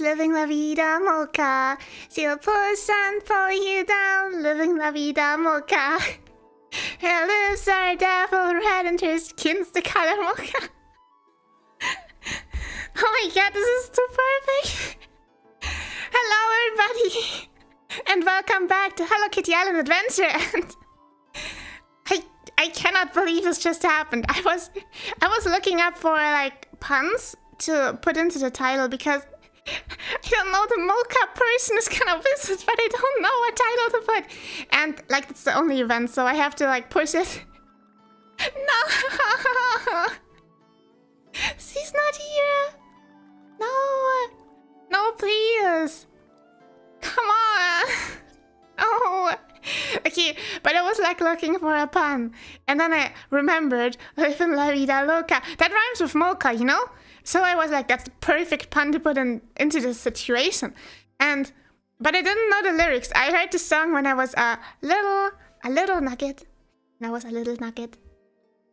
living la vida mocha. She'll push and pull you down, living la vida mocha. Her lips are devil red and her skin's the color mocha. Oh my god, this is too perfect. Hello everybody, and welcome back to Hello Kitty Island Adventure. And I cannot believe this just happened. I was looking up for like puns to put into the title because I don't know the mocha person is gonna visit, but I don't know what title to put. And like it's the only event, so I have to like push it. No, she's not here. No, no, please, come on. Oh, okay, but I was like looking for a pun, and then I remembered "Livin la vida loca." That rhymes with mocha, you know. So I was like, that's the perfect pun to put into this situation. But I didn't know the lyrics. I heard the song when I was a little nugget. And I was a little nugget.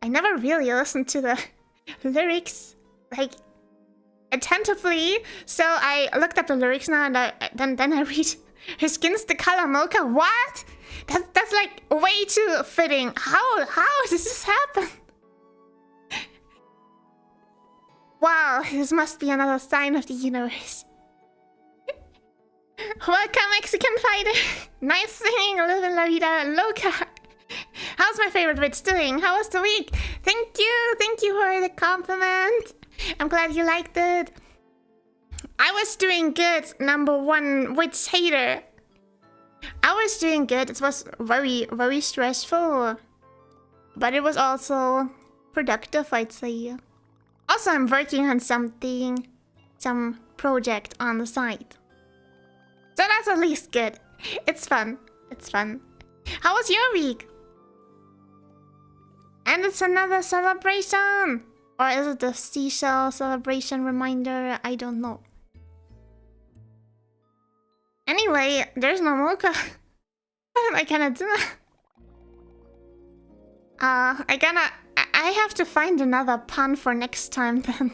I never really listened to the lyrics like attentively. So I looked up the lyrics now, and then I read, her skin's the color mocha. What? That's like way too fitting. How does this happen? Wow, this must be another sign of the universe. Welcome, Mexican fighter. Nice singing, living la vida loca. How's my favorite witch doing? How was the week? Thank you for the compliment. I'm glad you liked it. I was doing good, number one witch hater. I was doing good. It was very, very stressful, but it was also productive, I'd say. Also, I'm working on some project on the side. So that's at least good. It's fun. It's fun. How was your week? And it's another celebration. Or is it the seashell celebration reminder? I don't know. Anyway, there's no mocha. What am I gonna do? I have to find another pun for next time then.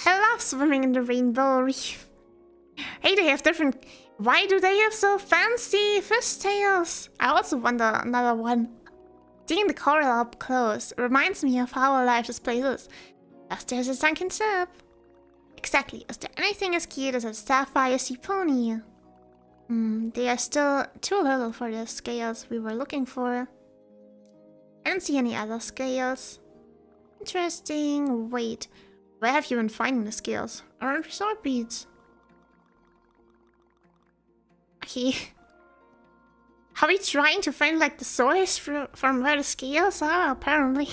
I love swimming in the rainbow reef. Hey, they have different... Why do they have so fancy fishtails? I also want another one. Seeing the coral up close reminds me of how alive this place is. As there's a sunken ship. Exactly. Is there anything as cute as a sapphire sea pony? They are still too little for the scales we were looking for. I don't see any other scales. Interesting. Wait, where have you been finding the scales? Aren't resort beads? Okay. Are we trying to find like the source from where the scales are? Apparently.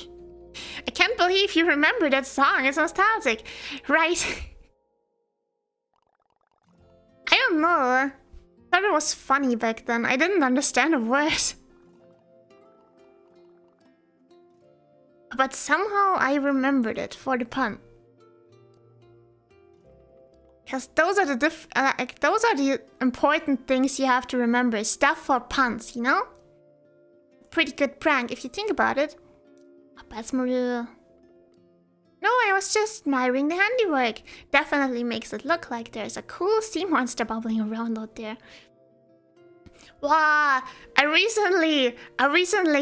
I can't believe you remember that song. It's nostalgic. Right. I don't know. I thought it was funny back then. I didn't understand a word. But somehow I remembered it for the pun. Because those are the important things you have to remember. Stuff for puns, you know? Pretty good prank if you think about it. No, I was just admiring the handiwork. Definitely makes it look like there's a cool sea monster bubbling around out there. Wow, I recently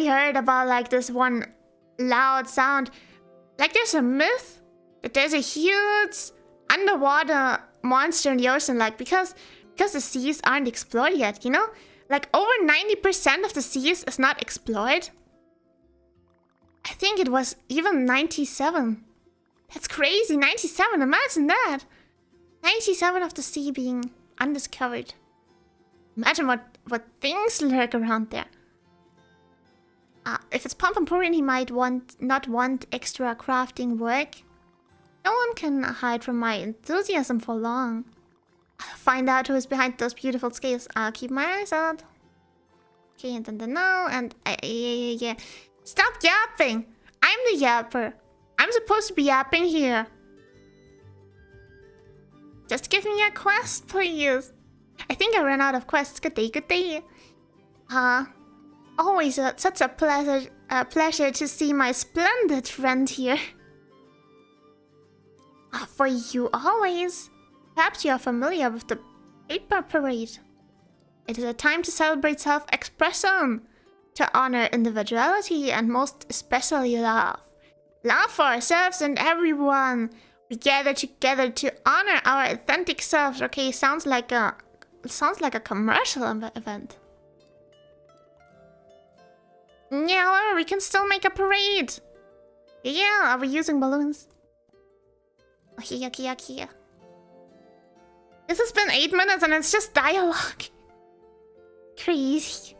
heard about like this one loud sound. Like there's a myth that there's a huge underwater monster in the ocean, like because the seas aren't explored yet, you know? Like over 90% of the seas is not explored. I think it was even 97. That's crazy, 97, imagine that. 97 of the sea being undiscovered. Imagine what things lurk around there. If it's Pompompurin, he might not want extra crafting work. No one can hide from my enthusiasm for long. I'll find out who is behind those beautiful scales. I'll keep my eyes out. Okay, and then no, and yeah. Stop yapping! I'm the yapper. I'm supposed to be yapping here. Just give me a quest, please. I think I ran out of quests. Good day, good day. Always such a pleasure to see my splendid friend here. For you always. Perhaps you are familiar with the paper parade. It is a time to celebrate self-expression, to honor individuality, and most especially love. Love for ourselves and everyone. We gather together to honor our authentic selves. Okay, sounds like a commercial event. Yeah, however, we can still make a parade. Yeah, are we using balloons? Okay. This has been 8 minutes and it's just dialogue. Crazy.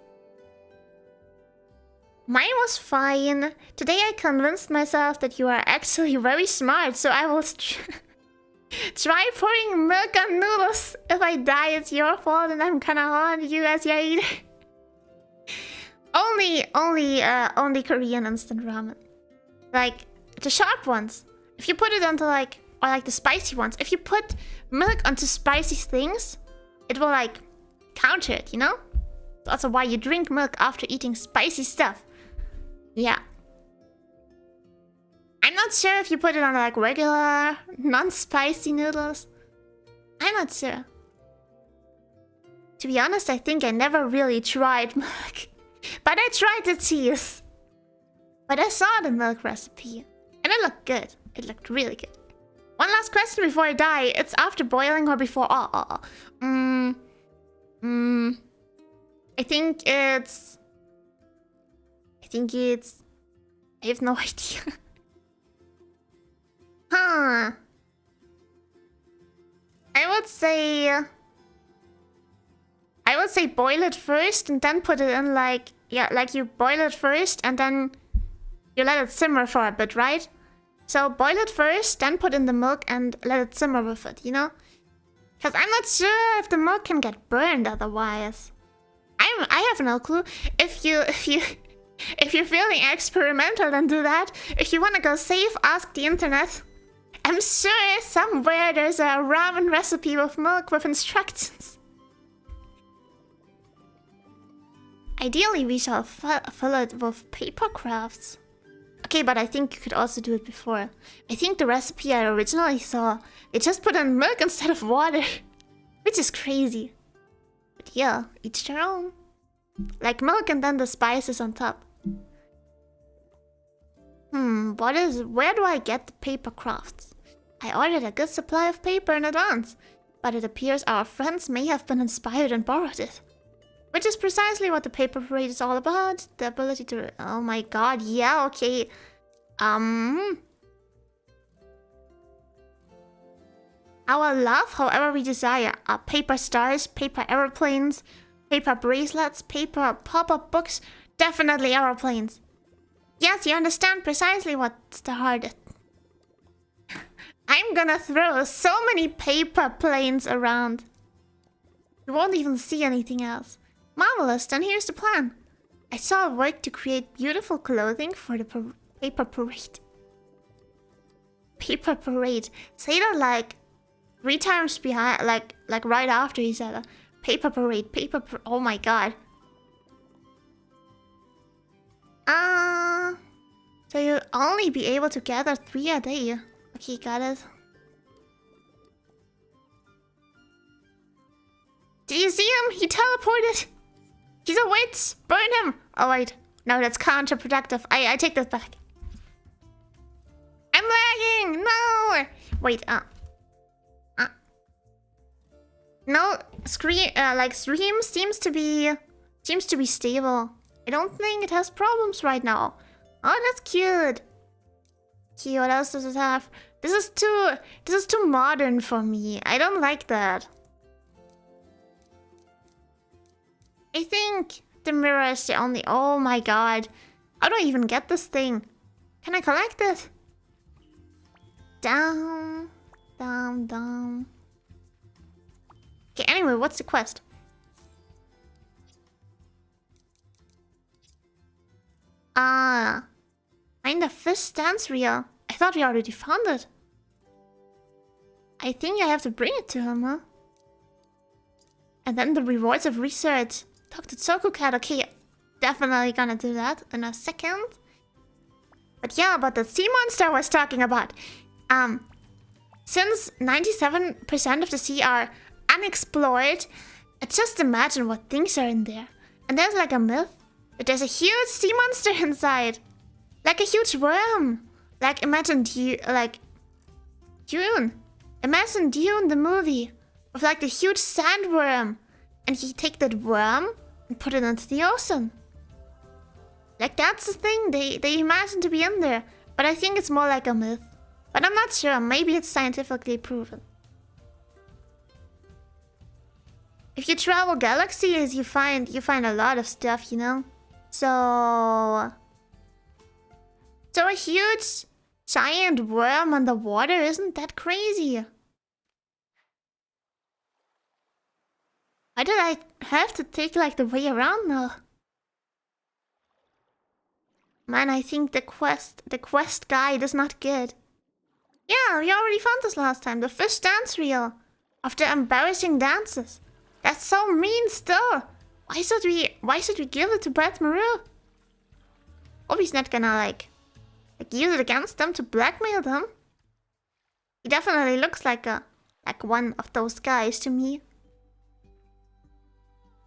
Mine was fine. Today I convinced myself that you are actually very smart, so I will try pouring milk on noodles. If I die, it's your fault and I'm gonna haunt you as your eater. only Korean instant ramen. Like, the sharp ones. If you put it onto like, or like the spicy ones. If you put milk onto spicy things, it will like counter it, you know? That's also why you drink milk after eating spicy stuff. Yeah. I'm not sure if you put it on like regular, non-spicy noodles. I'm not sure. To be honest, I think I never really tried milk. But I tried the cheese. But I saw the milk recipe. And it looked good. It looked really good. One last question before I die. It's after boiling or before... I think it's... I have no idea. Huh. I would say boil it first and then put it in like... Yeah, like you boil it first and then you let it simmer for a bit, right? So boil it first, then put in the milk and let it simmer with it, you know? Because I'm not sure if the milk can get burned otherwise. I have no clue. If you're feeling experimental, then do that. If you want to go safe, ask the internet. I'm sure somewhere there's a ramen recipe with milk with instructions. Ideally, we shall fill it with paper crafts. Okay, but I think you could also do it before. I think the recipe I originally saw, it just put in milk instead of water. Which is crazy. But yeah, each their own. Like milk and then the spices on top. Where do I get the paper crafts? I ordered a good supply of paper in advance. But it appears our friends may have been inspired and borrowed it. Which is precisely what the paper parade is all about. The ability to... Oh my god, yeah, okay. Our love, however we desire, are paper stars, paper aeroplanes, paper bracelets, paper pop-up books, definitely aeroplanes. Yes, you understand precisely what's the hardest. I'm gonna throw so many paper planes around. You won't even see anything else. Marvelous, then here's the plan. I saw work to create beautiful clothing for the paper parade. Paper parade. Say that like 3 times behind, like right after he said that. Paper parade, oh my god. So you'll only be able to gather 3 a day. Okay, got it. Did you see him? He teleported. He's a witch! Burn him! Oh wait, no, that's counterproductive. I take that back. I'm lagging! No! Wait, no, stream seems to be stable. I don't think it has problems right now. Oh, that's cute. Okay, what else does it have? This is too modern for me. I don't like that. I think the mirror is the only... Oh my god. How do I even get this thing? Can I collect it? Down. Okay, anyway, what's the quest? Find the fish dance reel. I thought we already found it. I think I have to bring it to him, huh? And then the rewards of research. Talk to Tsoku Cat. Okay, definitely gonna do that in a second. But yeah, about the sea monster I was talking about. since 97% of the sea are unexplored, just imagine what things are in there. And there's like a myth that there's a huge sea monster inside. Like a huge worm. Like imagine Dune. Imagine Dune the movie. With like the huge sandworm. And you take that worm and put it into the ocean. Like that's the thing they imagine to be in there. But I think it's more like a myth. But I'm not sure. Maybe it's scientifically proven. If you travel galaxies, you find a lot of stuff, you know? So a huge giant worm underwater, isn't that crazy? Why did I have to take like the way around now? Man, I think the quest guide is not good. Yeah, we already found this last time. The fish dance reel of the embarrassing dances. That's so mean still. Why should we give it to Brett Maru? Hope he's not gonna like use it against them to blackmail them. He definitely looks like one of those guys to me.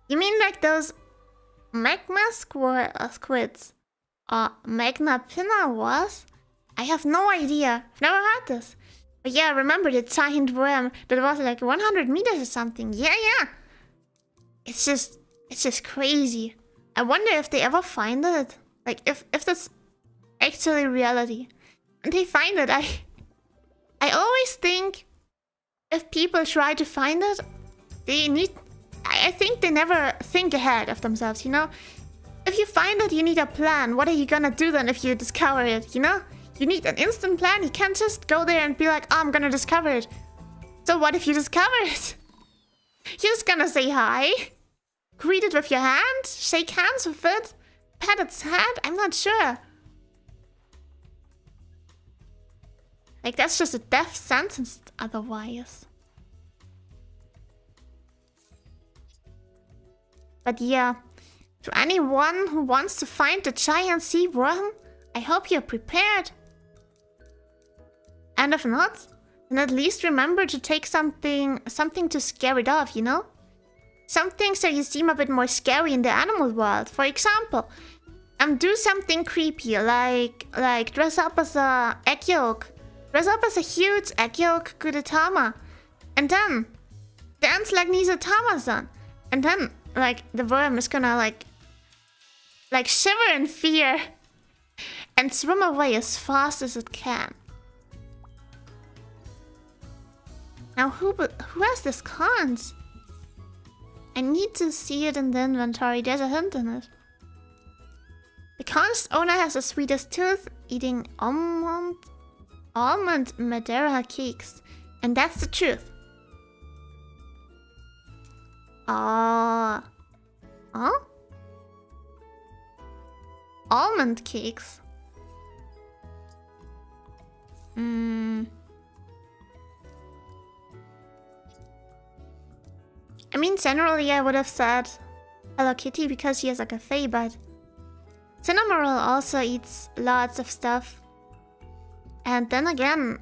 You mean like those magma squids? Or magna pinna was? I have no idea. I've never heard this. But yeah, remember the giant worm that was like 100 meters or something. Yeah. It's just crazy. I wonder if they ever find it. Like if that's actually reality. And they find it, I always think if people try to find it, I think they never think ahead of themselves, you know? If you find it, you need a plan. What are you gonna do then if you discover it, you know? You need an instant plan. You can't just go there and be like, oh, I'm gonna discover it. So what if you discover it? You're just gonna say hi. Greet it with your hand. Shake hands with it. Pat its head. I'm not sure. Like, that's just a death sentence otherwise. But yeah, to anyone who wants to find the giant sea worm, I hope you're prepared. And if not, then at least remember to take something to scare it off, you know? Something so you seem a bit more scary in the animal world. For example, do something creepy, like dress up as a egg yolk. Dress up as a huge egg yolk Gudetama. And then dance like Nizatama-san. And then like the worm is gonna like shiver in fear and swim away as fast as it can. Now who has this cons? I need to see it in the inventory. There's a hint in it. The con's owner has the sweetest tooth, eating almond Madeira cakes. And that's the truth. Huh? Almond cakes. I mean, generally I would have said Hello Kitty because she has a cafe, but Cinnamoroll also eats lots of stuff. And then again,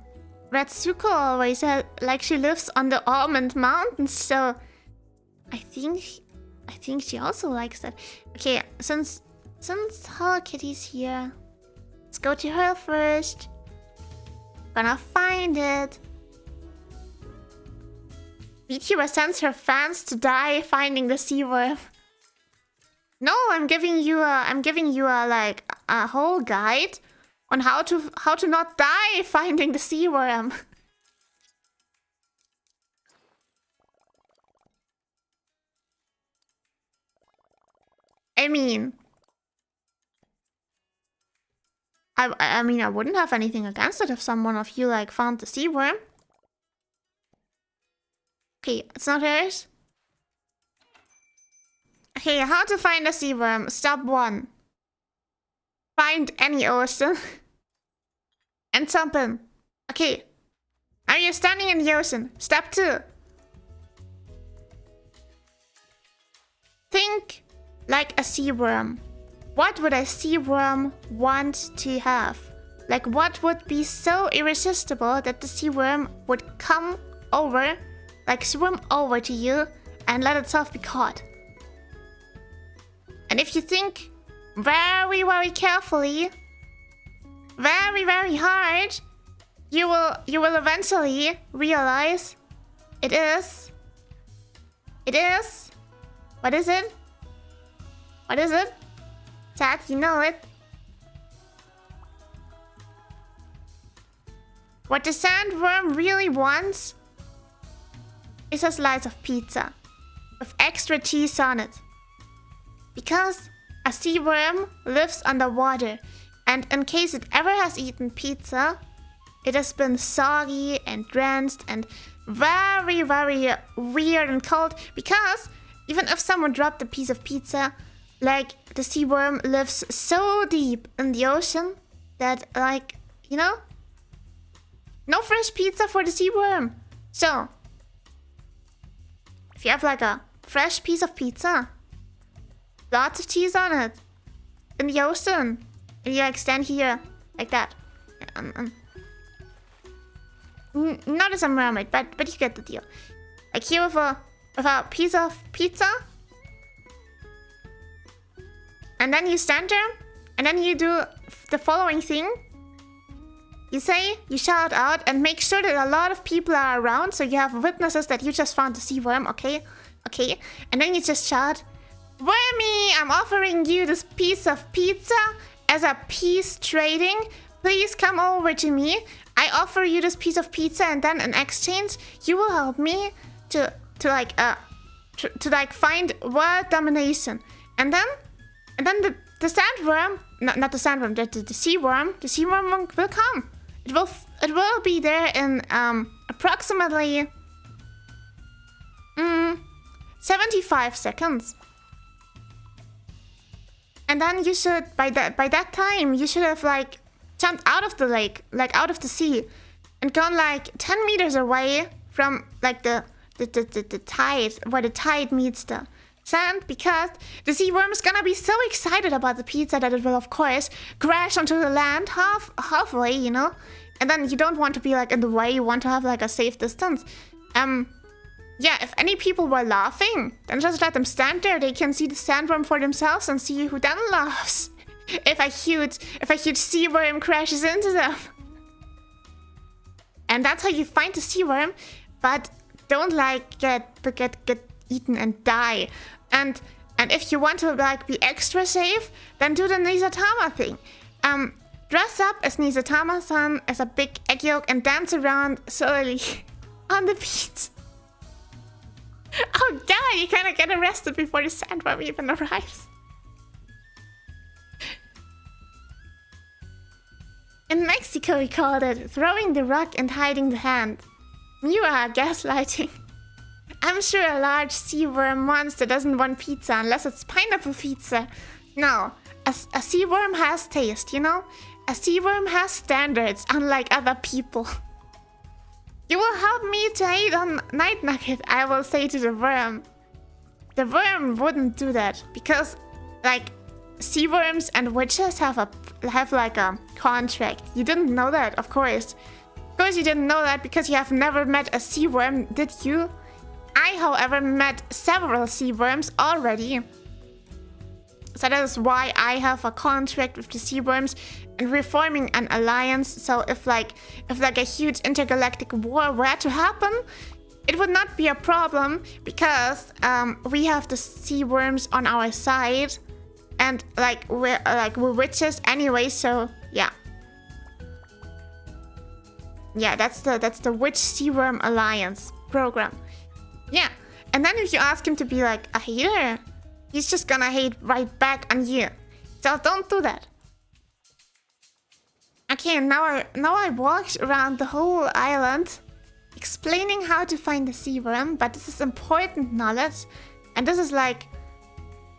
Retsuko always had, like, she lives on the Almond Mountains, so I think she also likes that. Okay, since Hello Kitty's here, let's go to her first. Gonna find it. VTuber sends her fans to die finding the sea worm. No, I'm giving you a whole guide on how to not die finding the sea worm. I mean, I wouldn't have anything against it if someone of you like found the sea worm. Okay, it's not hers. Okay, how to find a sea worm. Step 1. Find any ocean. And jump in. Okay. Now you're standing in the ocean. Step 2. Think like a sea worm. What would a sea worm want to have? Like, what would be so irresistible that the sea worm would come over, like swim over to you and let itself be caught? And if you think very, very carefully, very, very hard, you will eventually realize it is. What is it? What is it? Chat, you know it. What the sandworm really wants is a slice of pizza with extra cheese on it. Because a sea worm lives underwater, and in case it ever has eaten pizza, it has been soggy and drenched and very, very weird and cold. Because even if someone dropped a piece of pizza, like, the sea worm lives so deep in the ocean that, like, you know, no fresh pizza for the sea worm. So, if you have like a fresh piece of pizza, lots of cheese on it, in the ocean, and you like stand here like that. Not as a mermaid, but you get the deal. Like here with a piece of pizza, and then you stand there, and then you do the following thing. You shout out and make sure that a lot of people are around, so you have witnesses that you just found the sea worm, okay? Okay, and then you just shout, "Wormy, I'm offering you this piece of pizza as a peace trading. Please come over to me. I offer you this piece of pizza, and then in exchange, you will help me to find world domination." And then the sandworm, not the sandworm, the sea worm will come. It will be there in approximately 75 seconds. And then you should, by that time, you should have like jumped out of the lake, like out of the sea, and gone like 10 meters away from like the tide, where the tide meets the sand, because the sea worm is gonna be so excited about the pizza that it will of course crash onto the land halfway, you know. And then you don't want to be like in the way, you want to have like a safe distance. Yeah, if any people were laughing, then just let them stand there. They can see the sandworm for themselves and see who then laughs. If a huge sea worm crashes into them. And that's how you find the sea worm, but don't like get eaten and die. And if you want to like be extra safe, then do the Nizatama thing. Dress up as Nizatama-san as a big egg yolk and dance around slowly on the beach. Oh god, you kind of get arrested before the sandworm even arrives. In Mexico, we called it throwing the rock and hiding the hand. You are gaslighting. I'm sure a large sea worm monster doesn't want pizza unless it's pineapple pizza. No, a sea worm has taste, you know? A sea worm has standards, unlike other people. You will help me to hate on Night Nugget, I will say to the worm. The worm wouldn't do that, because, like, sea worms and witches have like a contract. You didn't know that, of course. Of course you didn't know that because you have never met a sea worm, did you? I, however, met several sea worms already. So that is why I have a contract with the sea worms, and we're forming an alliance. So if like a huge intergalactic war were to happen, it would not be a problem because we have the sea worms on our side, and we're witches anyway. So yeah, that's the Witch Sea Worm Alliance program. Yeah, and then if you ask him to be like a hater, he's just gonna hate right back on you. So don't do that. Okay, now I walked around the whole island explaining how to find the sea worm, but this is important knowledge, and this is like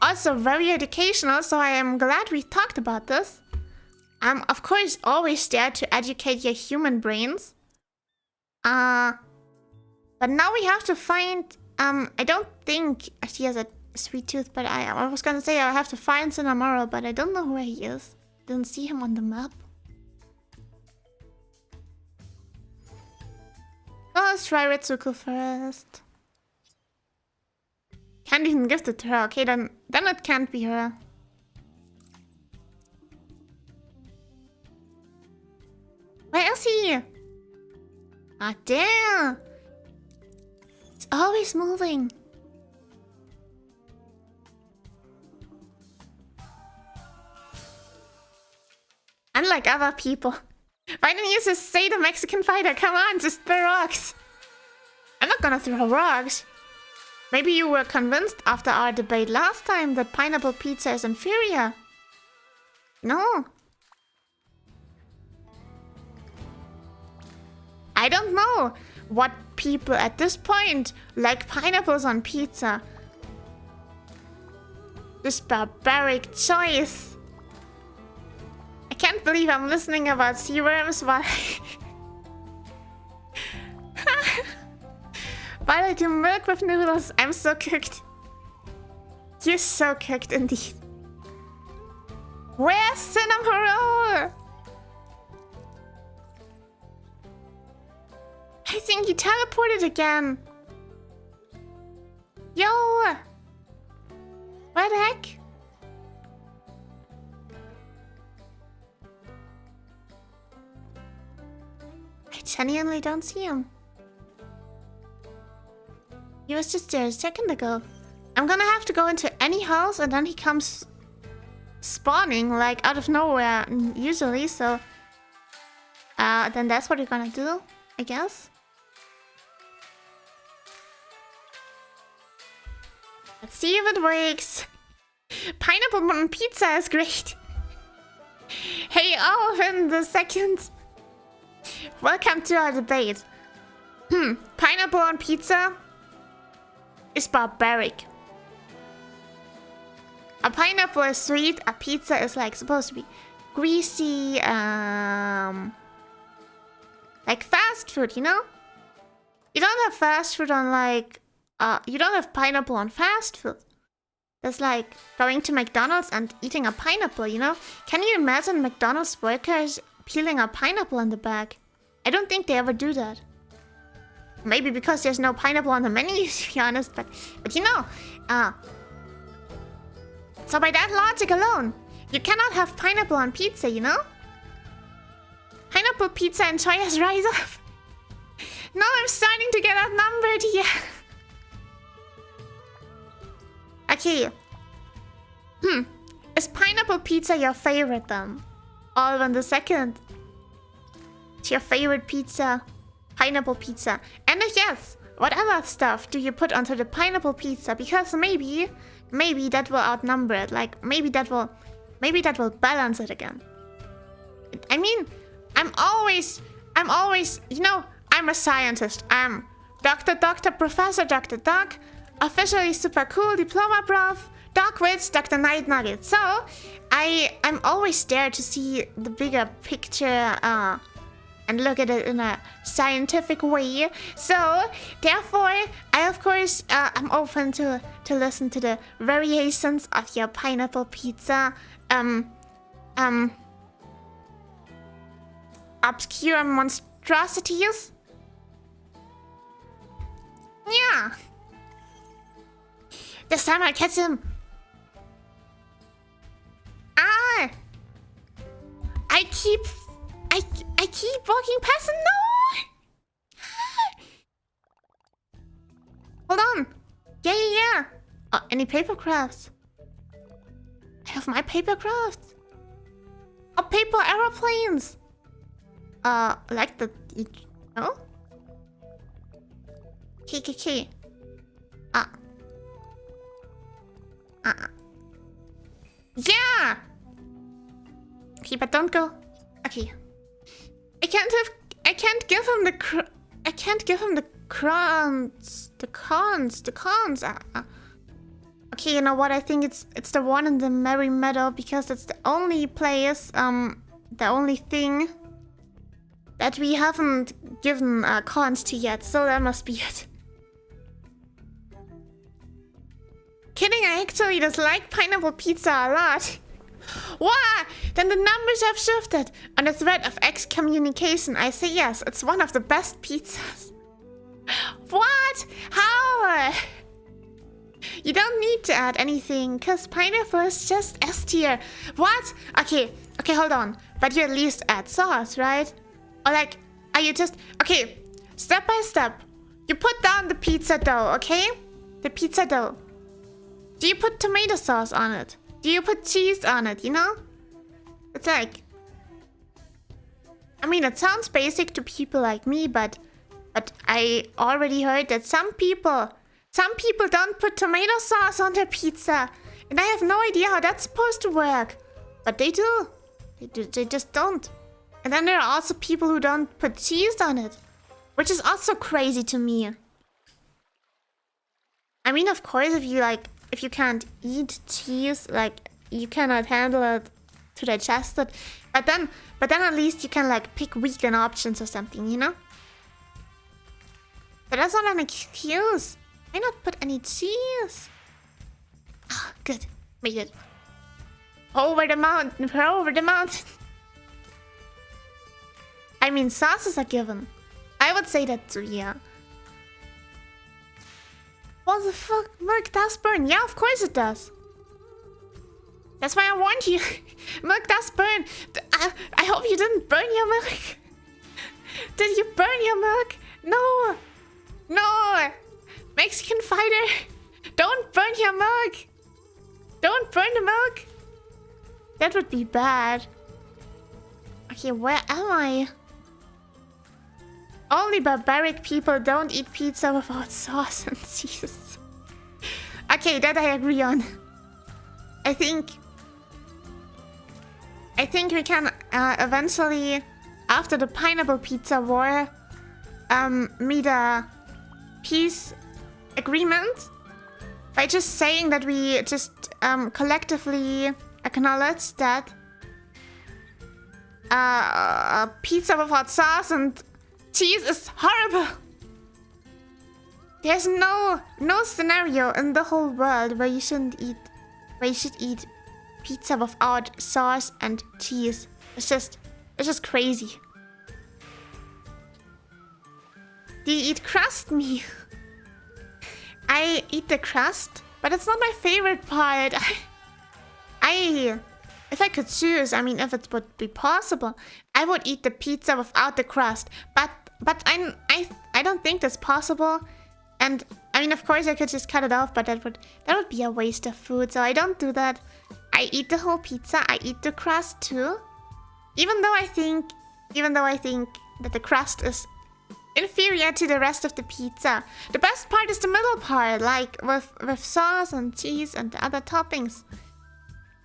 also very educational, so I am glad we talked about this. I'm of course always there to educate your human brains. But now we have to find, I don't think she has a sweet tooth, but I was gonna say I have to find Cinnamorough, but I don't know where he is. Didn't see him on the map. Oh, let's try Ritsuko first. Can't even gift it to her. Okay, then it can't be her. Where is he? Ah, damn. It's always moving. Unlike other people. Why didn't you just say the Mexican fighter? Come on, just throw rocks. I'm not gonna throw rocks. Maybe you were convinced after our debate last time that pineapple pizza is inferior. No. I don't know what people at this point like pineapples on pizza. This barbaric choice. I can't believe I'm listening about sea worms while while I do milk with noodles. I'm so cooked. You're so cooked indeed. Where's cinnamon roll? I think he teleported again. Yo! Where the heck? I genuinely don't see him. He was just there a second ago. I'm gonna have to go into any house and then he comes spawning like out of nowhere usually, so then that's what we're gonna do, I guess. Let's see if it works. Pineapple on pizza is great. Hey, Alvin the second. Welcome to our debate. Pineapple on pizza is barbaric. A pineapple is sweet, a pizza is like supposed to be greasy, like fast food, you know? You don't have fast food on like, you don't have pineapple on fast food. That's like going to McDonald's and eating a pineapple, you know? Can you imagine McDonald's workers peeling a pineapple in the bag? I don't think they ever do that. Maybe because there's no pineapple on the menu, to be honest, but you know, so by that logic alone, you cannot have pineapple on pizza, you know? Pineapple pizza and choice rise up. No, I'm starting to get outnumbered here. Okay. Is pineapple pizza your favorite then? Alvin the second. It's your favorite pizza? Pineapple pizza. And if yes, what other stuff do you put onto the pineapple pizza? Because maybe that will outnumber it. Like maybe that will balance it again. I mean, I'm always, you know, I'm a scientist. I'm Dr. Professor Dr. Doc, officially super cool diploma prof, Doc Wits, Dr. Night Nugget. So I'm always there to see the bigger picture and look at it in a scientific way. So therefore, I of course I'm open to listen to the variations of your pineapple pizza. Obscure monstrosities. Yeah. This time I'll catch him. Ah! I keep walking past him. No! Hold on. Yeah. Oh, any paper crafts? I have my paper crafts. Oh, paper aeroplanes. Like the... No? Okay. Yeah! Okay, but don't go. Okay. I can't give him the crowns. The cons. Okay, you know what? I think it's the one in the Merry Meadow because it's the only place, the only thing that we haven't given cons to yet. So that must be it. Kidding, I actually dislike pineapple pizza a lot. Wow! Then the numbers have shifted. On the thread of excommunication, I say yes, it's one of the best pizzas. What? How? You don't need to add anything, because pineapple is just S tier. What? Okay, hold on. But you at least add sauce, right? Or like, are you just... Okay, step by step. You put down the pizza dough, okay? The pizza dough. Do you put tomato sauce on it? Do you put cheese on it, you know? It's like... I mean, it sounds basic to people like me, but I already heard that some people don't put tomato sauce on their pizza. And I have no idea how that's supposed to work. But they do. They just don't. And then there are also people who don't put cheese on it. Which is also crazy to me. I mean, of course, if you can't eat cheese, like, you cannot handle it to digest it. But then at least you can, like, pick vegan options or something, you know? But that's not an excuse. Why not put any cheese? Ah, good. Made it. Over the mountain. Over the mountain. I mean, sauces are given. I would say that too, yeah. What the fuck? Milk does burn. Yeah, of course it does. That's why I warned you. Milk does burn. I hope you didn't burn your milk. Did you burn your milk? No. No. Mexican fighter. Don't burn your milk. Don't burn the milk. That would be bad. Okay, where am I? Only barbaric people don't eat pizza without sauce and cheese. Okay, that I agree on. I think we can eventually, after the pineapple pizza war, meet a peace agreement by just saying that we just collectively acknowledge that pizza without sauce and cheese is horrible. There's no scenario in the whole world where you should eat pizza without sauce and cheese. It's just crazy. Do you eat crust meat? I eat the crust, but it's not my favorite part. If I could choose, I mean, if it would be possible, I would eat the pizza without the crust. But I don't think that's possible. And I mean, of course, I could just cut it off, but that would be a waste of food. So I don't do that. I eat the whole pizza. I eat the crust too. Even though I think that the crust is inferior to the rest of the pizza. The best part is the middle part, like with sauce and cheese and the other toppings.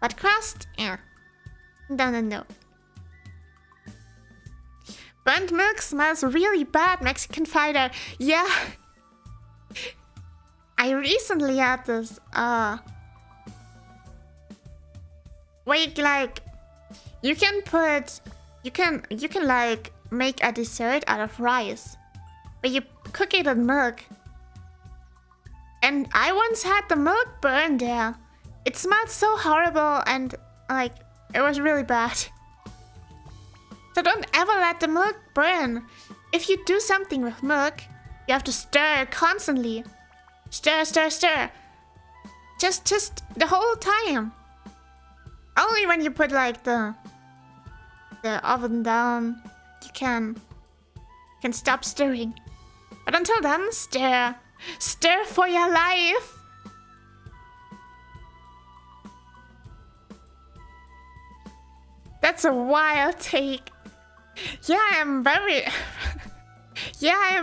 But crust, yeah. No. Burnt milk smells really bad, Mexican fighter. Yeah. I recently had this, wait, like, you can like make a dessert out of rice, but you cook it in milk. And I once had the milk burn there. It smelled so horrible and like it was really bad. So don't ever let the milk burn. If you do something with milk, you have to stir constantly. Stir. Just the whole time. Only when you put like the oven down, you can stop stirring. But until then, stir. Stir for your life. That's a wild take. Yeah, I am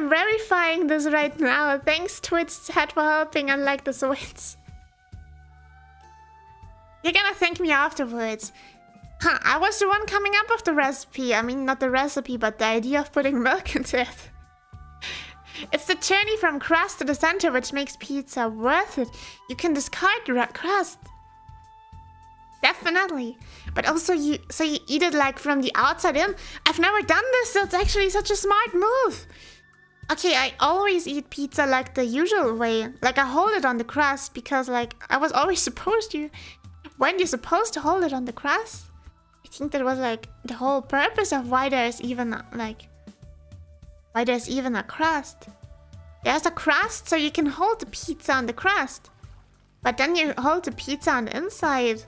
verifying this right now. Thanks, Twitch chat, for helping unlike the sweets. You're gonna thank me afterwards. Huh, I was the one coming up with the recipe. I mean, not the recipe, but the idea of putting milk into it. It's the journey from crust to the center which makes pizza worth it. You can discard the crust. Definitely. But also, you eat it like from the outside in. I've never done this, so it's actually such a smart move. Okay, I always eat pizza like the usual way. Like, I hold it on the crust because, like, I was always supposed to. When you're supposed to hold it on the crust? I think that was, like, the whole purpose of why there's even a crust. There's a crust, so you can hold the pizza on the crust. But then you hold the pizza on the inside.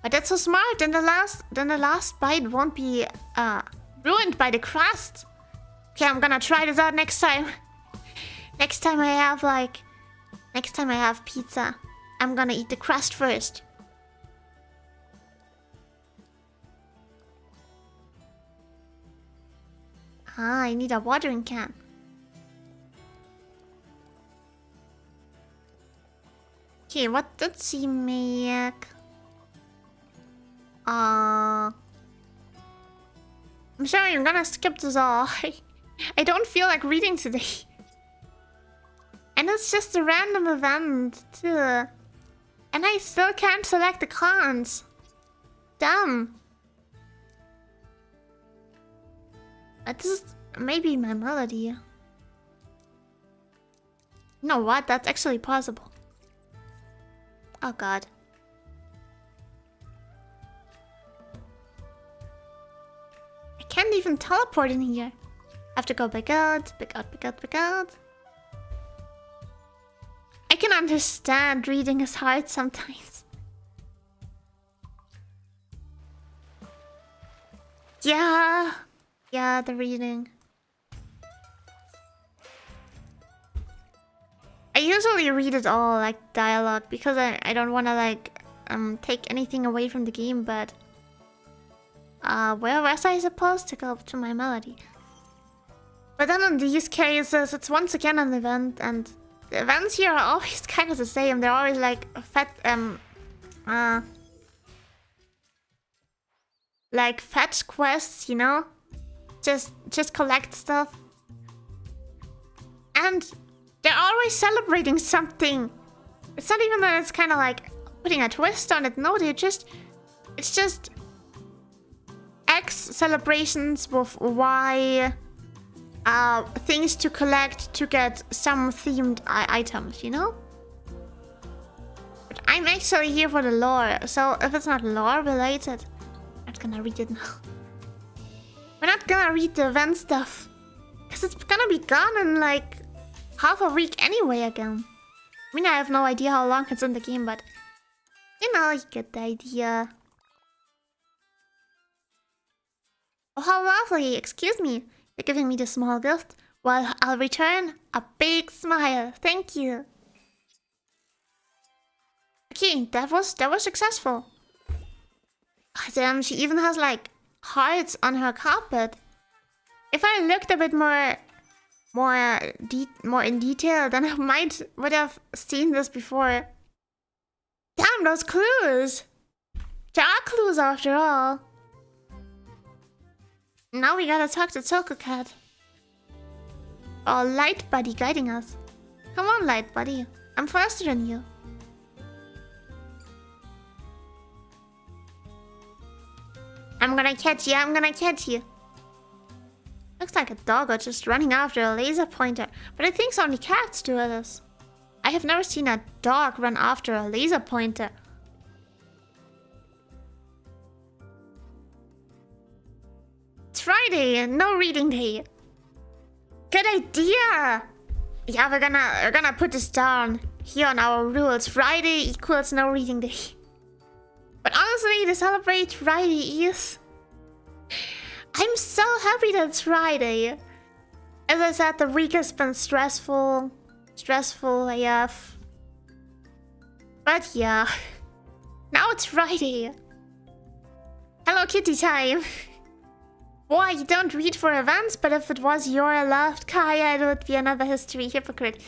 But that's so smart. Then the last bite won't be ruined by the crust. Okay, I'm gonna try this out next time. Next time I have pizza, I'm gonna eat the crust first. Ah, I need a watering can. Okay, what did she make? I'm sorry, I'm gonna skip this all. I don't feel like reading today. And it's just a random event, too. And I still can't select the cons. Damn. This is maybe my melody. You know what? That's actually possible. Oh god. I can't even teleport in here. I have to go back out, back out, back out, back out. I can understand reading is hard sometimes. Yeah, the reading. I usually read it all like dialogue because I don't want to like take anything away from the game, but where was I supposed to go to my melody? But then in these cases, it's once again an event, and the events here are always kind of the same. They're always like fetch quests, you know? Just collect stuff. And they're always celebrating something. It's not even that it's kind of like putting a twist on it. No, it's just X celebrations with Y things to collect to get some themed items, you know? But I'm actually here for the lore, so if it's not lore related, I'm not gonna read it now. We're not gonna read the event stuff, because it's gonna be gone in like half a week anyway again. I mean, I have no idea how long it's in the game, but you know, you get the idea. Oh, how lovely! Excuse me, you're giving me the small gift. Well, I'll return a big smile. Thank you. Okay, that was successful. Oh, damn, she even has like hearts on her carpet. If I looked a bit more in detail, then I would have seen this before. Damn, those clues! There are clues after all. Now we gotta talk to Toko Cat. Oh, Light Buddy guiding us. Come on, Light Buddy. I'm faster than you. I'm gonna catch you, I'm gonna catch you. Looks like a dog or just running after a laser pointer, but I think only cats do this. I have never seen a dog run after a laser pointer. It's Friday, no reading day. Good idea! Yeah, we're gonna put this down here on our rules. Friday equals no reading day. But honestly, to celebrate Friday is... I'm so happy that it's Friday. As I said, the week has been stressful. Stressful AF. But yeah. Now it's Friday. Hello Kitty time. Boy, you don't read for events, but if it was your loved Kaya, it would be another history hypocrite.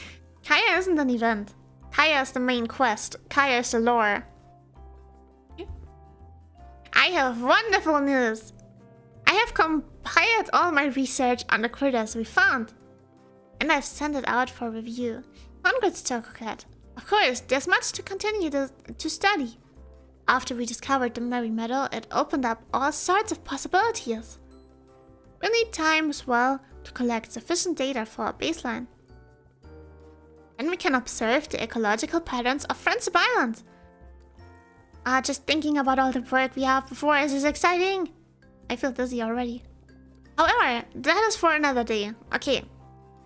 Kaya isn't an event. Kaya is the main quest. Kaya is the lore. I have wonderful news. I have compiled all my research on the critters we found, and I've sent it out for review. Congrats, Chococat. Of course, there's much to continue to study. After we discovered the Merry Meadow, it opened up all sorts of possibilities. We need time as well to collect sufficient data for our baseline. And we can observe the ecological patterns of Friendship Island. Just thinking about all the work we have before us is exciting. I feel dizzy already. However, that is for another day. Okay.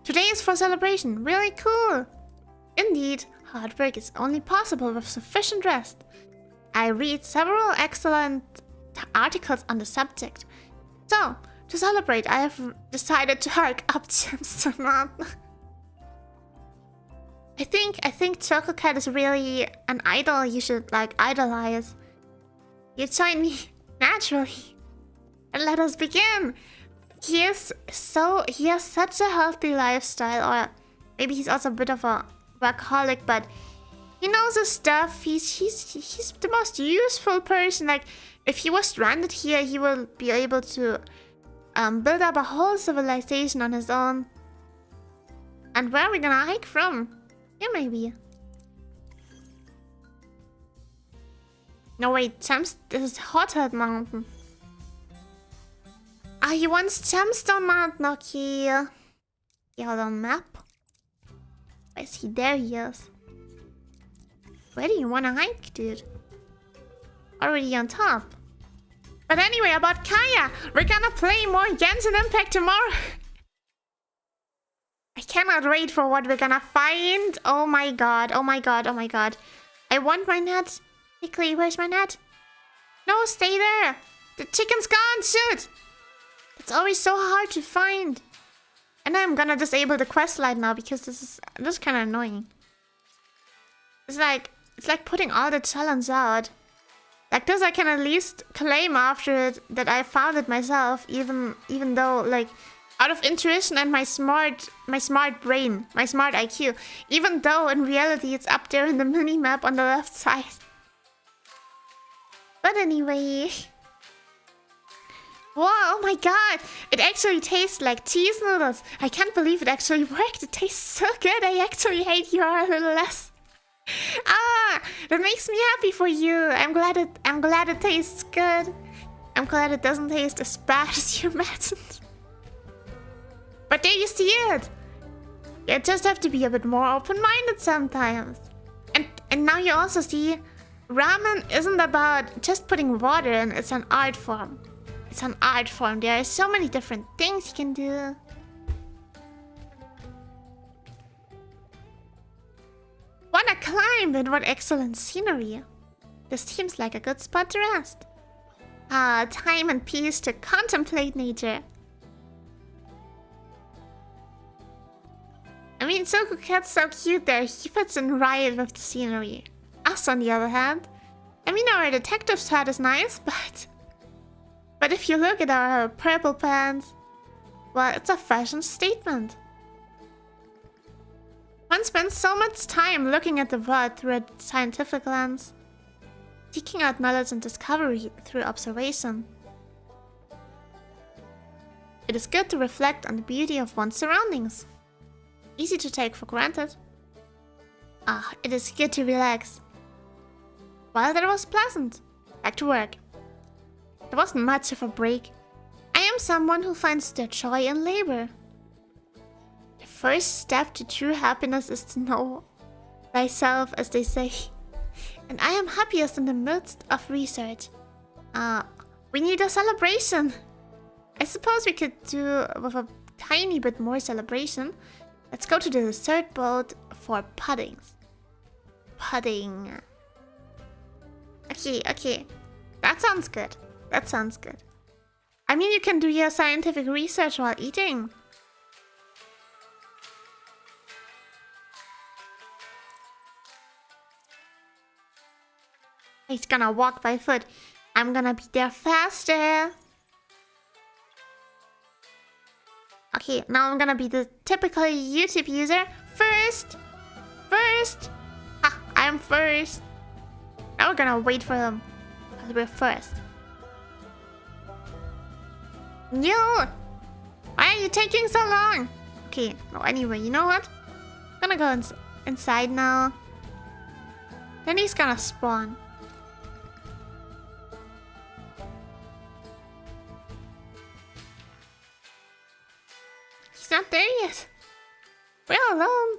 Today is for celebration. Really cool. Indeed, hard work is only possible with sufficient rest. I read several excellent articles on the subject. So, to celebrate, I have decided to hike up Gemstone Mountain. I think Choco Cat is really an idol you should like idolize. You join me naturally. And let us begin. He has such a healthy lifestyle, or maybe he's also a bit of a workaholic, but he knows his stuff. He's the most useful person. Like, if he was stranded here, he will be able to build up a whole civilization on his own. And where are we gonna hike from? Here, maybe. No, wait, this is Hothead Mountain. Ah, he wants Gemstone Mountain, okay. Yeah, hold on, map. I see, there he is. Where do you wanna hike, dude? Already on top. But anyway, about Kaya, we're gonna play more Genshin Impact tomorrow. I cannot wait for what we're gonna find. Oh my god, oh my god, oh my god. I want my net. Quickly, where's my net? No, stay there. The chicken's gone, shoot. It's always so hard to find. And I'm gonna disable the quest light now because this is kind of annoying. It's like putting all the talents out. Like this I can at least claim after it that I found it myself, even though, like, out of intuition and my smart brain, my smart IQ, even though in reality it's up there in the mini-map on the left side. But anyway. Wow, oh my god! It actually tastes like cheese noodles. I can't believe it actually worked. It tastes so good. I actually hate you a little less. Ah, that makes me happy for you. I'm glad it tastes good. I'm glad it doesn't taste as bad as you imagined. But there you see it. You just have to be a bit more open-minded sometimes. And now you also see, ramen isn't about just putting water in. It's an art form. It's an art form. There are so many different things you can do. What a climb and what excellent scenery. This seems like a good spot to rest. Ah, time and peace to contemplate nature. I mean, Soku Cat's so cute there. He fits in right with the scenery. Us, on the other hand. I mean, our detective's hat is nice, but if you look at our purple pants, well, it's a fashion statement. One spends so much time looking at the world through a scientific lens, seeking out knowledge and discovery through observation. It is good to reflect on the beauty of one's surroundings. Easy to take for granted. Ah, it is good to relax. Well, that was pleasant. Back to work. There wasn't much of a break. I am someone who finds their joy in labor. The first step to true happiness is to know thyself, as they say. And I am happiest in the midst of research. We need a celebration. I suppose we could do with a tiny bit more celebration. Let's go to the dessert boat for puddings. Pudding. Okay. That sounds good. That sounds good. I mean, you can do your scientific research while eating. He's gonna walk by foot. I'm gonna be there faster. Okay, now I'm gonna be the typical YouTube user. First. Ha, I'm first. Now we're gonna wait for him. Because we're first. You! Why are you taking so long? Okay, no, anyway, you know what? I'm gonna go inside now. Then he's gonna spawn. He's not there yet. We're alone.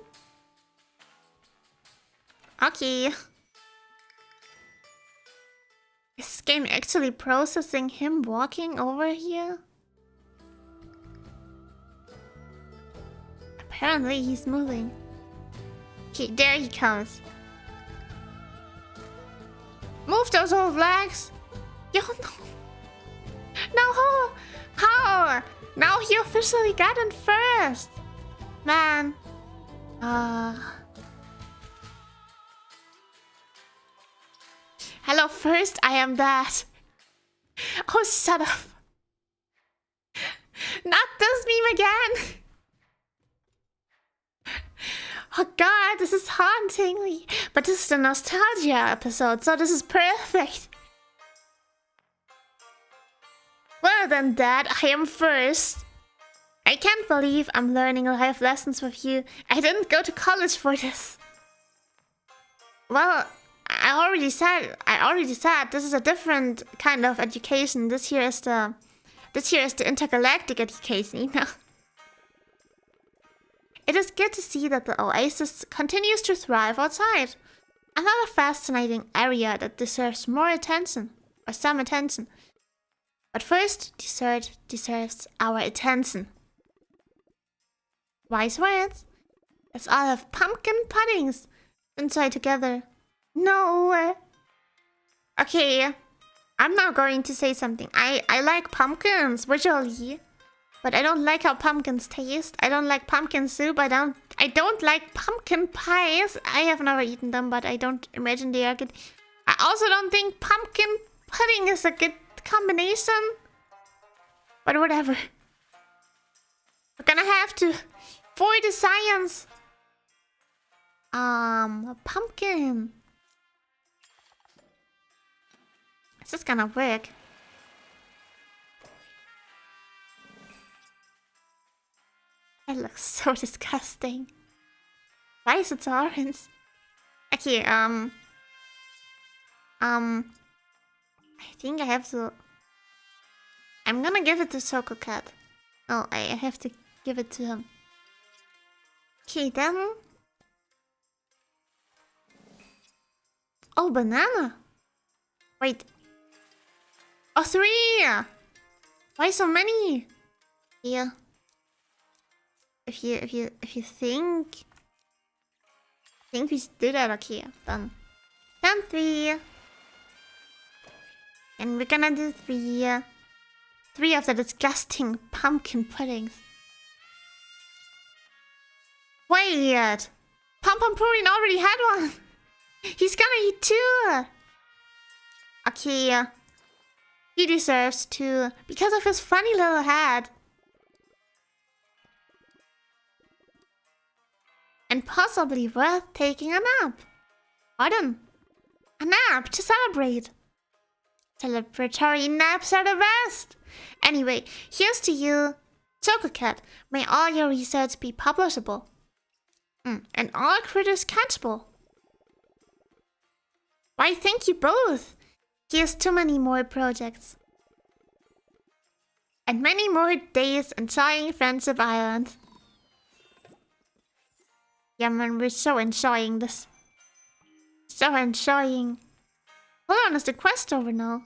Okay. Is this game actually processing him walking over here? Apparently he's moving. Okay, there he comes. Move those old legs! Yo, no! No! How? Now he officially got in first! Man. Hello, first I am that. Oh, shut up. Not this meme again! Oh god, this is hauntingly. But this is the nostalgia episode, so this is perfect. Well then, Dad, I am first. I can't believe I'm learning life lessons with you. I didn't go to college for this. Well, I already said this is a different kind of education. This here is the intergalactic education, you know. It is good to see that the oasis continues to thrive outside. Another fascinating area that deserves more attention, or some attention. But first, dessert deserves our attention. Wise words. Let's all have pumpkin puddings inside together. No. Okay, I'm now going to say something. I like pumpkins visually. But I don't like how pumpkins taste. I don't like pumpkin soup. I don't like pumpkin pies. I have never eaten them, but I don't imagine they are good. I also don't think pumpkin pudding is a good combination. But whatever. We're gonna have to for the science. A pumpkin. Is this gonna work? That looks so disgusting. Why is it orange? Okay, I think I have to... I'm gonna give it to Soko Cat. Oh, I have to give it to him. Okay, then... Oh, banana! Wait. Oh, 3! Why so many? Yeah. If you think we should do that, okay, then 3. And we're gonna do 3 of the disgusting pumpkin puddings. Wait, Pumpkin already had one. He's gonna eat 2. Okay, he deserves 2 because of his funny little hat. And possibly worth taking a nap. Pardon? A nap to celebrate. Celebratory naps are the best. Anyway, here's to you, Chococat. May all your research be publishable. And all critters catchable. Why, thank you both. Here's too many more projects. And many more days enjoying Friendship Island. Yeah, man, we're so enjoying this. So enjoying. Hold on, is the quest over now?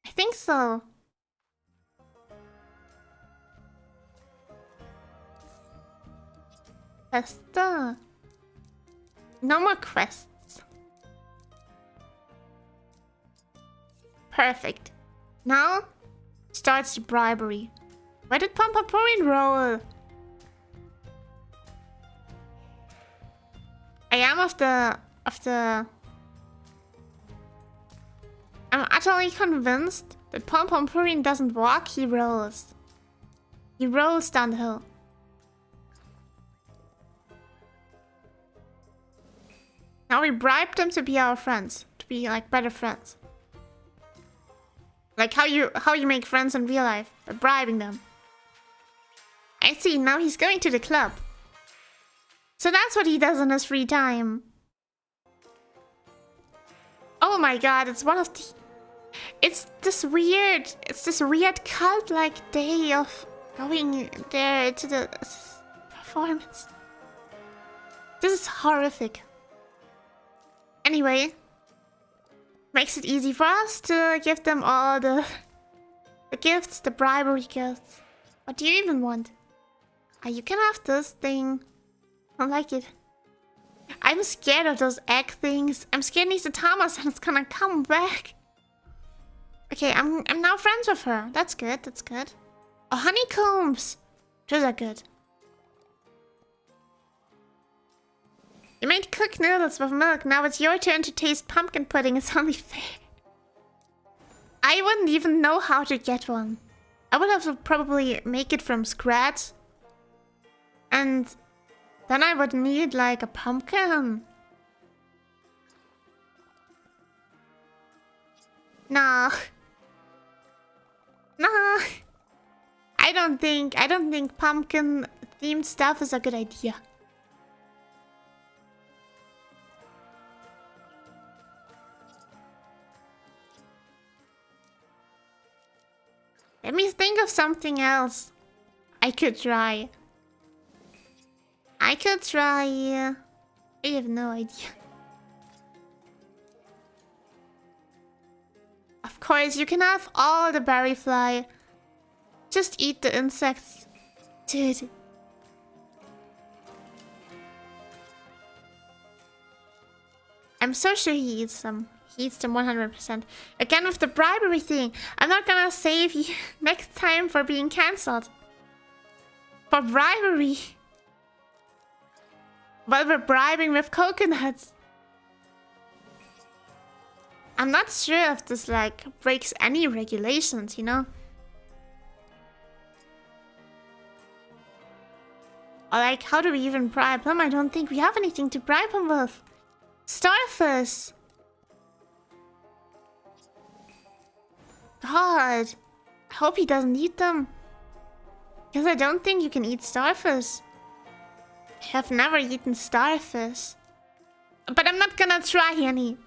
I think so. Quest. No more quests. Perfect. Now starts the bribery. Where did Pumpaporian roll? I am I'm utterly convinced that Pumpaporian doesn't walk, he rolls. He rolls down the hill. Now we bribed them to be our friends. To be like better friends. Like how you make friends in real life. By bribing them. I see, now he's going to the club. So that's what he does in his free time. Oh my god, it's one of the... It's this weird cult-like day of going there to the performance. This is horrific. Anyway, makes it easy for us to give them all the gifts, the bribery gifts. What do you even want? You can have this thing. I like it. I'm scared of those egg things. I'm scared Nisatama-san's gonna come back. Okay, I'm now friends with her. That's good, that's good. Oh, honeycombs. Those are good. You made cooked noodles with milk. Now it's your turn to taste pumpkin pudding. It's only fair. I wouldn't even know how to get one. I would have to probably make it from scratch. And then I would need like a pumpkin. No. No. I don't think pumpkin themed stuff is a good idea. Let me think of something else I could try. I have no idea. Of course, you can have all the berry fly. Just eat the insects. Dude. I'm so sure he eats them. He eats them 100%. Again with the bribery thing. I'm not gonna save you next time for being cancelled. For bribery. Well, we're bribing with coconuts. I'm not sure if this like breaks any regulations, you know? Or like, how do we even bribe him? I don't think we have anything to bribe him with. Starfish. God. I hope he doesn't eat them. Because I don't think you can eat starfish. I have never eaten starfish. But I'm not gonna try any.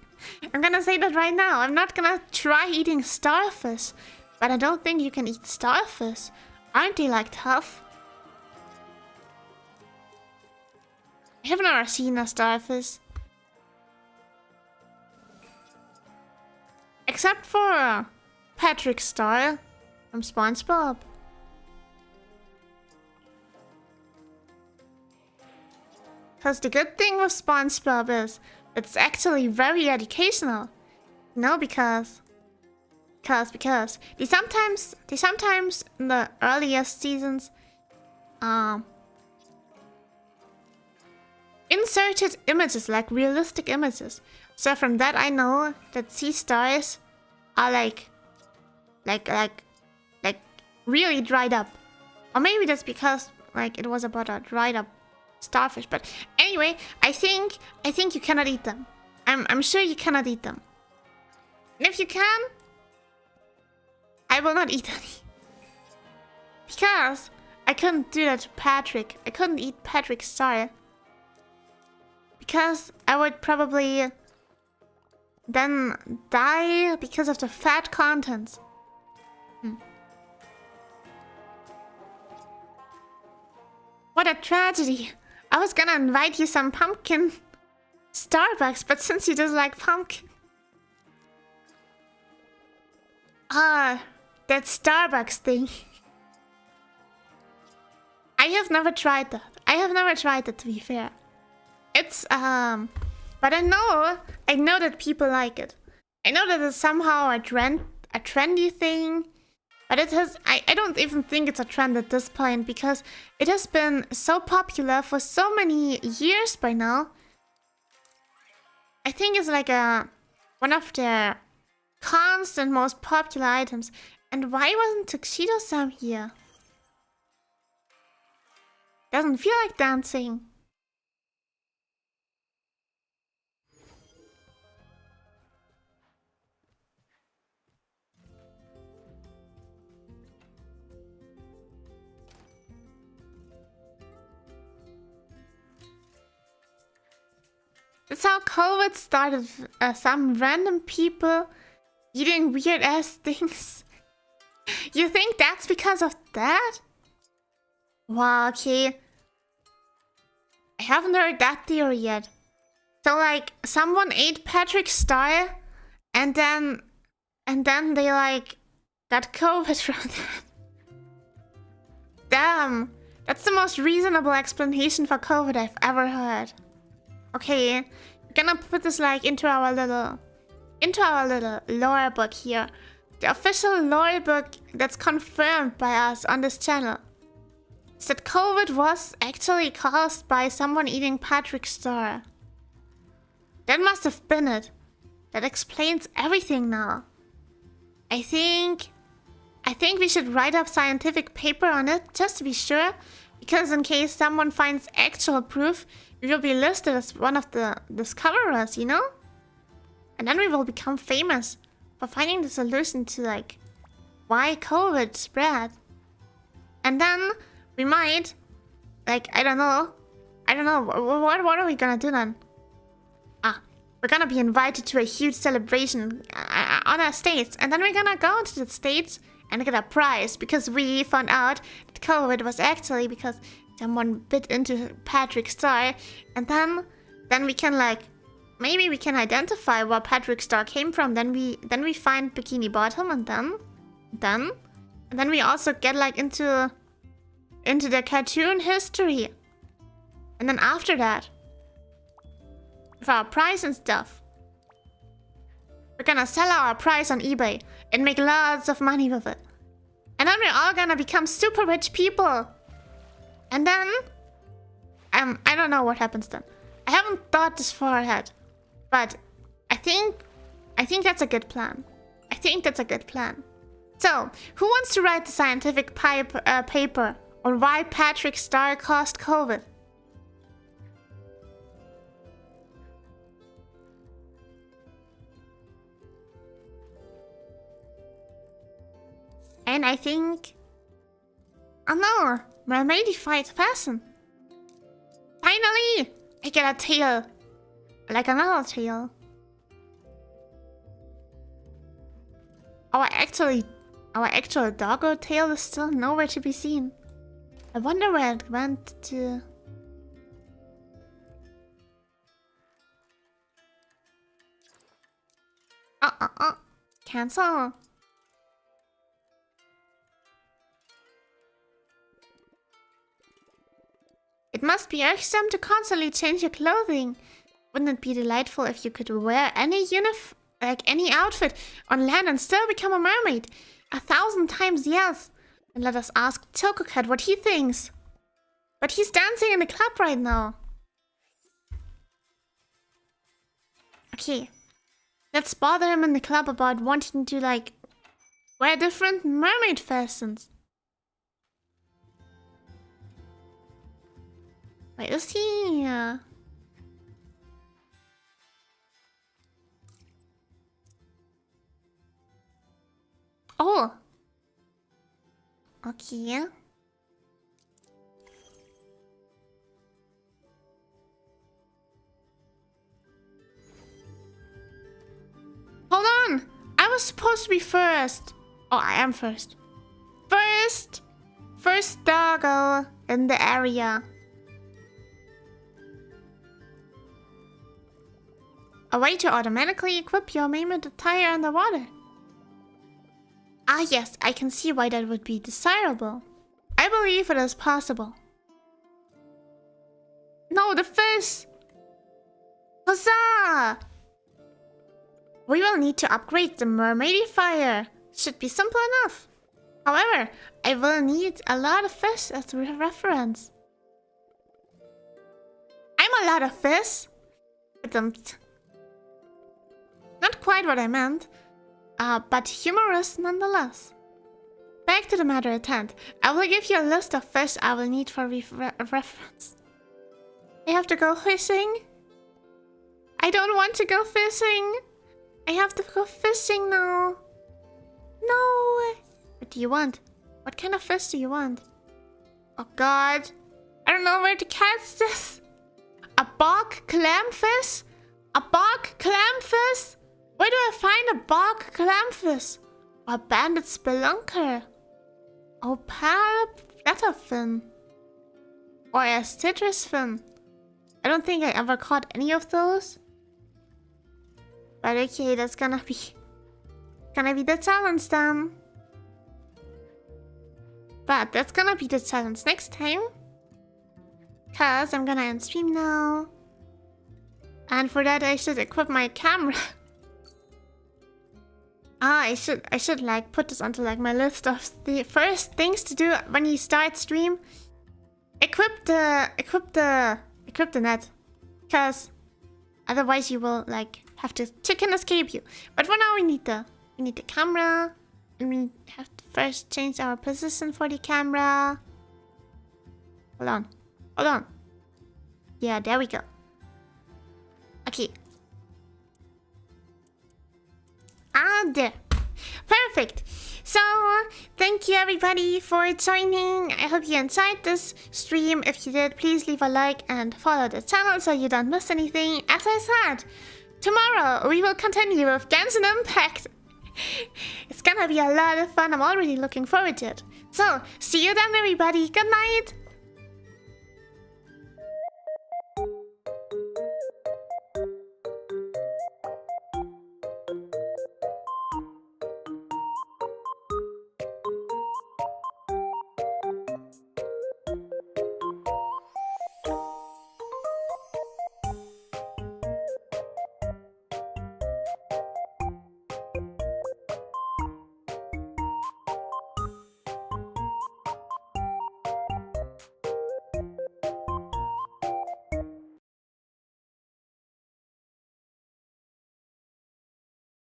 I'm gonna say that right now. I'm not gonna try eating starfish. But I don't think you can eat starfish. Aren't they like tough? I have never seen a starfish. Except for Patrick Star from SpongeBob. Because the good thing with SpongeBob is it's actually very educational. You know, because they sometimes in the earliest seasons inserted images, like realistic images. So from that I know that sea stars are like really dried up. Or maybe that's because like it was about a dried up starfish. But anyway, I think you cannot eat them. I'm sure you cannot eat them. And if you can, I will not eat any. Because I couldn't do that to Patrick. I couldn't eat Patrick's star. Because I would probably then die because of the fat contents. What a tragedy. I was gonna invite you some pumpkin Starbucks, but since you just like pumpkin... that Starbucks thing. I have never tried that. To be fair. It's, but I know that people like it. I know that it's somehow a trendy thing. But it has, I don't even think it's a trend at this point, because it has been so popular for so many years by now. I think it's like one of their constant most popular items. And why wasn't Tuxedo-san here? Doesn't feel like dancing. That's how COVID started. Some random people eating weird ass things. You think that's because of that? Wow, okay. I haven't heard that theory yet. So like, someone ate Patrick's star, and then they like got COVID from that. Damn, That's the most reasonable explanation for COVID I've ever heard. Okay, we're gonna put this like into our little lore book here. The official lore book that's confirmed by us on this channel. It's that COVID was actually caused by someone eating Patrick's star. That must have been it. That explains everything now. I think we should write up scientific paper on it just to be sure, because in case someone finds actual proof, we will be listed as one of the discoverers, you know? And then we will become famous for finding the solution to like why COVID spread. And then we might, like, I don't know, what are we gonna do then? We're gonna be invited to a huge celebration on our stage, and then we're gonna go into the stage and get a prize because we found out that COVID was actually because someone bit into Patrick's star, and then we can like maybe we can identify where Patrick's star came from. Then we find Bikini Bottom, and then we also get like into the cartoon history, and then after that, with our prize and stuff, we're gonna sell our prize on eBay and make lots of money with it. And then we're all gonna become super rich people. And then, I don't know what happens then. I haven't thought this far ahead, but I think that's a good plan. I think that's a good plan. So, who wants to write the scientific paper on why Patrick's star caused COVID? And I think... Oh no! Mermaidified fasten! Finally! I get a tail! Like another tail. Our actual doggo tail is still nowhere to be seen. I wonder where it went to... Cancel. It must be irksome to constantly change your clothing. Wouldn't it be delightful if you could wear any outfit on land and still become a mermaid? 1,000 times yes. And let us ask Tokocat what he thinks. But he's dancing in the club right now. Okay. Let's bother him in the club about wanting to, like, wear different mermaid fashions. Where is he? Oh. Okay. Hold on! I was supposed to be first. Oh, I am first. First doggo in the area. A way to automatically equip your mermaid attire underwater. Ah yes, I can see why that would be desirable. I believe it is possible. No, the fish! Huzzah! We will need to upgrade the mermaidifier. Should be simple enough. However, I will need a lot of fish as a reference. I'm a lot of fish. Not quite what I meant, but humorous nonetheless. Back to the matter at hand. I will give you a list of fish I will need for reference. I have to go fishing. I don't want to go fishing. I have to go fishing now. No. What do you want? What kind of fish do you want? Oh god. I don't know where to catch this. A bog clamfish? A bog clamfish? Where do I find a bog clamfish? Or a banded spelunker? Or flatterfin? Or a citrus fin? I don't think I ever caught any of those. But okay, that's gonna be the challenge then. But that's gonna be the challenge next time. Cause I'm gonna end stream now. And for that I should equip my camera. I should like put this onto like my list of the first things to do when you start stream. Equip the net. Cause otherwise you will like have to chicken escape you. But for now we need the camera. And we have to first change our position for the camera. Hold on. Yeah, there we go. Okay. And there. Perfect. So, thank you everybody for joining. I hope you enjoyed this stream. If you did, please leave a like and follow the channel so you don't miss anything. As I said, tomorrow we will continue with Genshin Impact. It's gonna be a lot of fun. I'm already looking forward to it. So, see you then everybody. Good night.